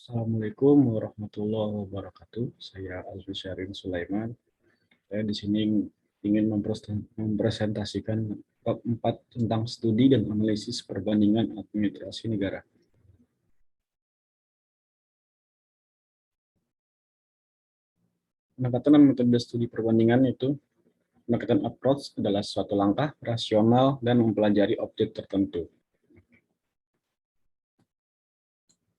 Assalamualaikum warahmatullahi wabarakatuh. Saya Alfi Syarin Sulaiman. Saya di sini ingin mempresentasikan bab 4 tentang studi dan analisis perbandingan administrasi negara. Pendekatan dan metode studi perbandingan itu, pendekatan approach adalah suatu langkah rasional dan mempelajari objek tertentu.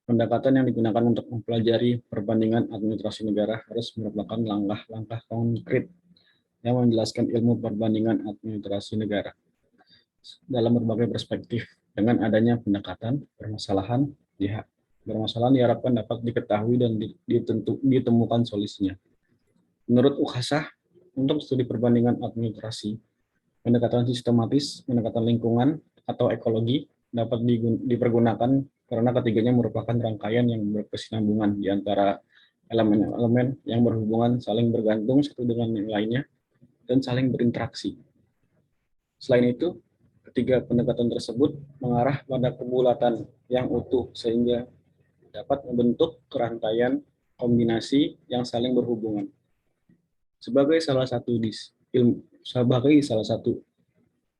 Pendekatan yang digunakan untuk mempelajari perbandingan administrasi negara harus merupakan langkah-langkah konkret yang menjelaskan ilmu perbandingan administrasi negara dalam berbagai perspektif. Dengan adanya pendekatan, permasalahan diharapkan dapat diketahui dan ditemukan solusinya. Menurut UKASA, untuk studi perbandingan administrasi, pendekatan sistematis, pendekatan lingkungan, atau ekologi dapat dipergunakan karena ketiganya merupakan rangkaian yang berkesinambungan di antara elemen-elemen yang berhubungan saling bergantung satu dengan yang lainnya dan saling berinteraksi. Selain itu, ketiga pendekatan tersebut mengarah pada kebulatan yang utuh sehingga dapat membentuk kerangkaian kombinasi yang saling berhubungan. Sebagai salah satu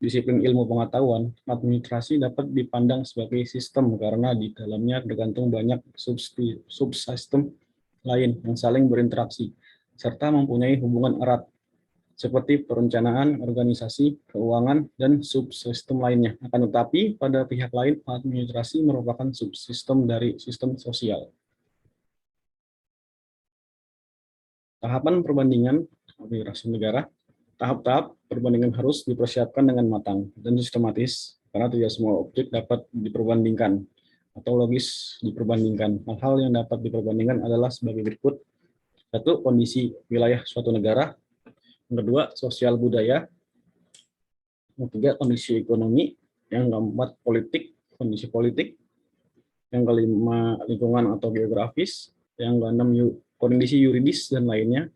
disiplin ilmu pengetahuan, administrasi dapat dipandang sebagai sistem karena di dalamnya tergantung banyak subsistem lain yang saling berinteraksi serta mempunyai hubungan erat seperti perencanaan, organisasi, keuangan, dan subsistem lainnya. Akan tetapi, pada pihak lain, administrasi merupakan subsistem dari sistem sosial. Tahapan perbandingan administrasi negara, tahap-tahap perbandingan harus dipersiapkan dengan matang dan sistematis, karena tidak semua objek dapat diperbandingkan atau logis diperbandingkan. Hal-hal yang dapat diperbandingkan adalah sebagai berikut. Satu, kondisi wilayah suatu negara. Yang kedua, sosial budaya. Yang ketiga, kondisi ekonomi. Yang keempat, kondisi politik. Yang kelima, lingkungan atau geografis. Yang keenam, kondisi yuridis dan lainnya.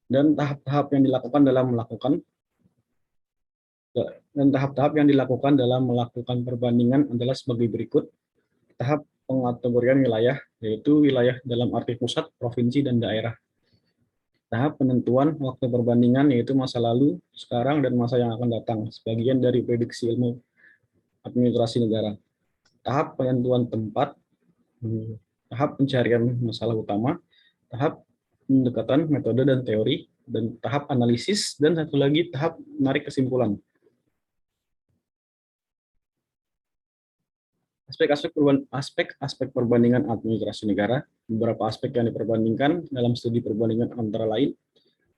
Dan tahap-tahap yang dilakukan dalam melakukan perbandingan adalah sebagai berikut. Tahap pengkategorian wilayah, yaitu wilayah dalam arti pusat, provinsi, dan daerah. Tahap penentuan waktu perbandingan, yaitu masa lalu, sekarang, dan masa yang akan datang, sebagian dari prediksi ilmu administrasi negara. Tahap penentuan tempat, tahap pencarian masalah utama, tahap pendekatan metode dan teori, dan tahap analisis, dan satu lagi tahap menarik kesimpulan. Aspek-aspek perbandingan administrasi negara, beberapa aspek yang diperbandingkan dalam studi perbandingan antara lain,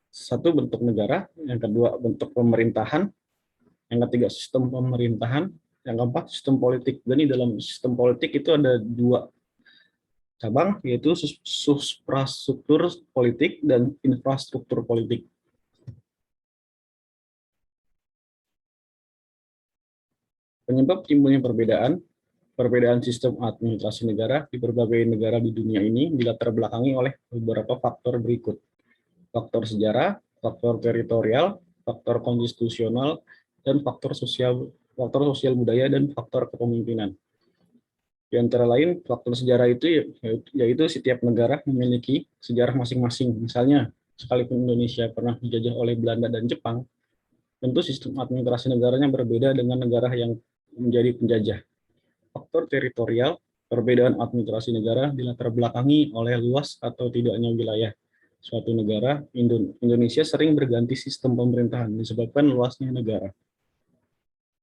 satu, bentuk negara, yang kedua, bentuk pemerintahan, yang ketiga, sistem pemerintahan, yang keempat, sistem politik. Dan di dalam sistem politik itu ada dua cabang, yaitu suprastruktur politik dan infrastruktur politik. Penyebab timbulnya perbedaan sistem administrasi negara di berbagai negara di dunia ini dilatar belakangi oleh beberapa faktor berikut. Faktor sejarah, faktor teritorial, faktor konstitusional, dan faktor sosial budaya, dan faktor kepemimpinan. Di antara lain, faktor sejarah itu yaitu setiap negara memiliki sejarah masing-masing. Misalnya, sekalipun Indonesia pernah dijajah oleh Belanda dan Jepang, tentu sistem administrasi negaranya berbeda dengan negara yang menjadi penjajah. Faktor teritorial, perbedaan administrasi negara dilatar belakangi oleh luas atau tidaknya wilayah suatu negara. Indonesia sering berganti sistem pemerintahan disebabkan luasnya negara.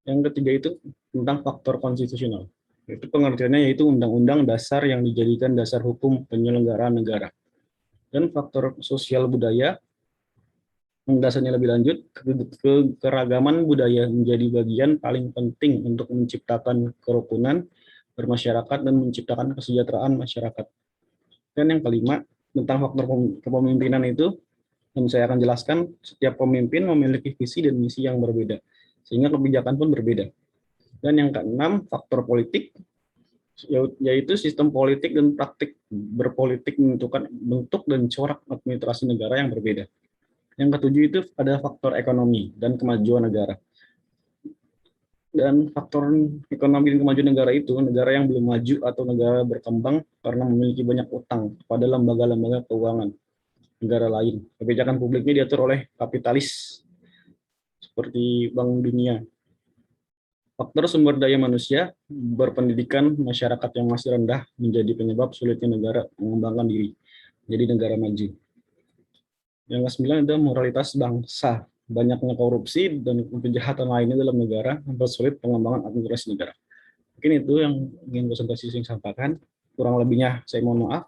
Yang ketiga itu tentang faktor konstitusional. Itu pengertiannya yaitu undang-undang dasar yang dijadikan dasar hukum penyelenggaraan negara. Dan faktor sosial budaya, dasarnya lebih lanjut, keragaman budaya menjadi bagian paling penting untuk menciptakan kerukunan bermasyarakat dan menciptakan kesejahteraan masyarakat. Dan yang kelima, tentang faktor kepemimpinan itu, yang saya akan jelaskan, setiap pemimpin memiliki visi dan misi yang berbeda, sehingga kebijakan pun berbeda. Dan yang keenam, faktor politik, yaitu sistem politik dan praktik berpolitik menentukan bentuk dan corak administrasi negara yang berbeda. Yang ketujuh itu ada faktor ekonomi dan kemajuan negara. Dan faktor ekonomi dan kemajuan negara itu, negara yang belum maju atau negara berkembang karena memiliki banyak utang pada lembaga-lembaga keuangan negara lain. Kebijakan publiknya diatur oleh kapitalis seperti Bank Dunia. Faktor sumber daya manusia, berpendidikan, masyarakat yang masih rendah menjadi penyebab sulitnya negara mengembangkan diri jadi negara maju. Yang ke-9 ada moralitas bangsa. Banyaknya korupsi dan kejahatan lainnya dalam negara mempersulit pengembangan administrasi negara. Mungkin itu yang ingin presentasi saya sampaikan. Kurang lebihnya saya mohon maaf.